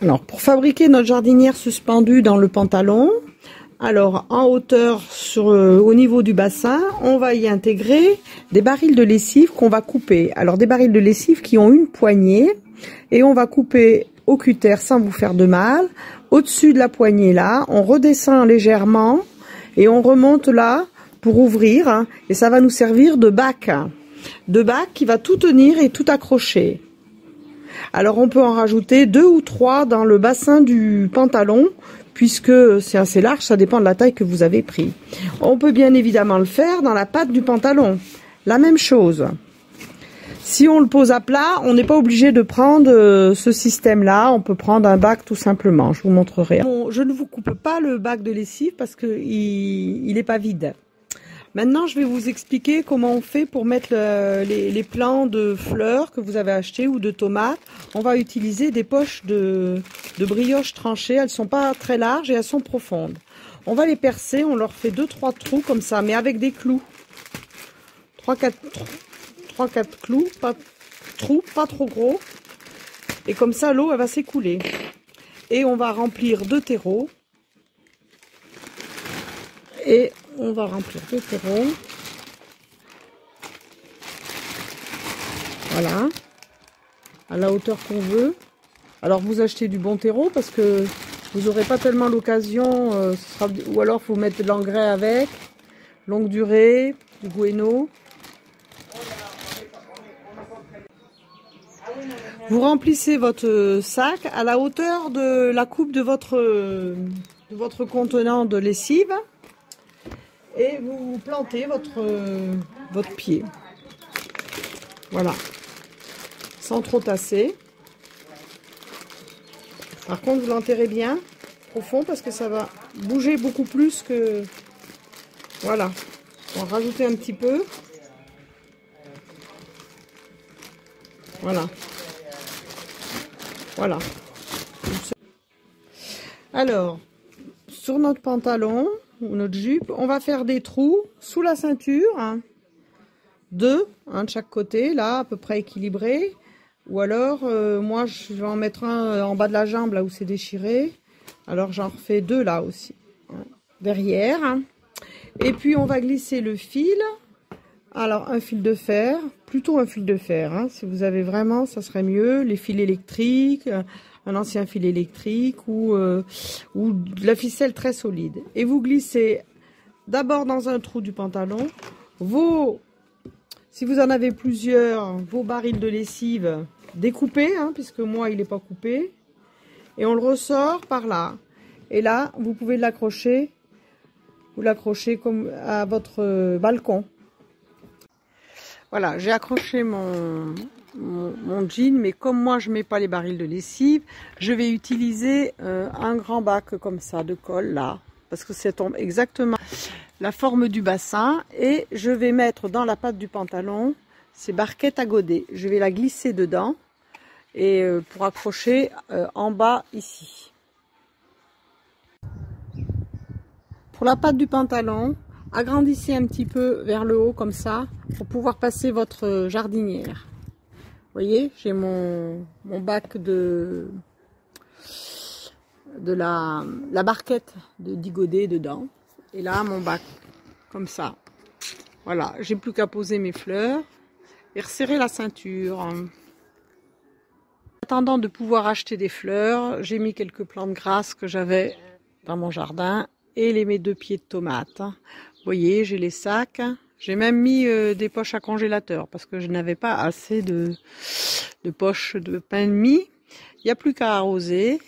Alors, pour fabriquer notre jardinière suspendue dans le pantalon, alors en hauteur au niveau du bassin, on va y intégrer des barils de lessive qu'on va couper. Alors, des barils de lessive qui ont une poignée et on va couper au cutter sans vous faire de mal. Au-dessus de la poignée là, on redescend légèrement et on remonte là pour ouvrir et ça va nous servir de bac. De bac qui va tout tenir et tout accrocher. Alors on peut en rajouter 2 ou 3 dans le bassin du pantalon puisque c'est assez large, ça dépend de la taille que vous avez pris. On peut bien évidemment le faire dans la patte du pantalon. La même chose. Si on le pose à plat, on n'est pas obligé de prendre ce système-là. On peut prendre un bac tout simplement. Je vous montrerai. Bon, je ne vous coupe pas le bac de lessive parce qu'il n'est pas vide. Maintenant, je vais vous expliquer comment on fait pour mettre les plants de fleurs que vous avez achetés ou de tomates. On va utiliser des poches de brioche tranchées. Elles sont pas très larges et elles sont profondes. On va les percer, on leur fait 2-3 trous comme ça, mais avec des clous. 3-4 clous, pas trop gros. Et comme ça, l'eau, elle va s'écouler. Et on va remplir de terreau. Et on va remplir de terreau. Voilà. À la hauteur qu'on veut. Alors vous achetez du bon terreau parce que vous n'aurez pas tellement l'occasion. Ou alors faut mettre de l'engrais avec. Longue durée, du Bueno. Vous remplissez votre sac à la hauteur de la coupe de votre contenant de lessive. Et vous plantez votre pied. Voilà. Sans trop tasser. Par contre, vous l'enterrez bien profond parce que ça va bouger beaucoup plus que... Voilà. On va rajouter un petit peu. Voilà. Voilà. Alors, sur notre pantalon ou notre jupe, on va faire des trous sous la ceinture, 2, un de chaque côté, là, à peu près équilibré. Ou alors, moi, je vais en mettre un en bas de la jambe, là où c'est déchiré. Alors, j'en refais 2 là aussi, derrière. Et puis, on va glisser le fil. Alors, un fil de fer, plutôt un fil de fer. Si vous avez vraiment, ça serait mieux. Les fils électriques, un ancien fil électrique ou de la ficelle très solide. Et vous glissez d'abord dans un trou du pantalon. Si vous en avez plusieurs, vos barils de lessive découpés, puisque moi, il n'est pas coupé. Et on le ressort par là. Et là, vous pouvez l'accrocher. Vous l'accrochez comme à votre balcon. Voilà, j'ai accroché mon jean, mais comme moi je mets pas les barils de lessive, je vais utiliser un grand bac comme ça de colle là, parce que c'est exactement la forme du bassin. Et je vais mettre dans la patte du pantalon ces barquettes à godet. Je vais la glisser dedans et pour accrocher en bas ici. Pour la patte du pantalon, agrandissez un petit peu vers le haut comme ça pour pouvoir passer votre jardinière. Vous voyez, j'ai mon bac de la barquette de Digodet dedans. Et là, mon bac, comme ça. Voilà, j'ai plus qu'à poser mes fleurs et resserrer la ceinture. En attendant de pouvoir acheter des fleurs, j'ai mis quelques plantes grasses que j'avais dans mon jardin et mes 2 pieds de tomates. Vous voyez, j'ai les sacs. J'ai même mis des poches à congélateur parce que je n'avais pas assez de poches de pain de mie. Il n'y a plus qu'à arroser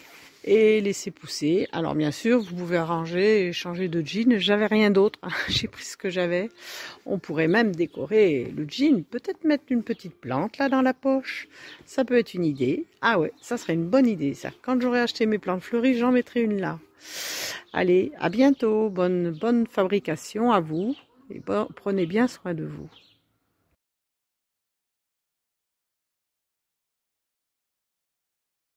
et laisser pousser. Alors bien sûr, vous pouvez arranger et changer de jean. J'avais rien d'autre. J'ai pris ce que j'avais. On pourrait même décorer le jean. Peut-être mettre une petite plante là dans la poche. Ça peut être une idée. Ah ouais, ça serait une bonne idée ça. Quand j'aurai acheté mes plantes fleuries, j'en mettrai une là. Allez, à bientôt. Bonne fabrication à vous. Et prenez bien soin de vous.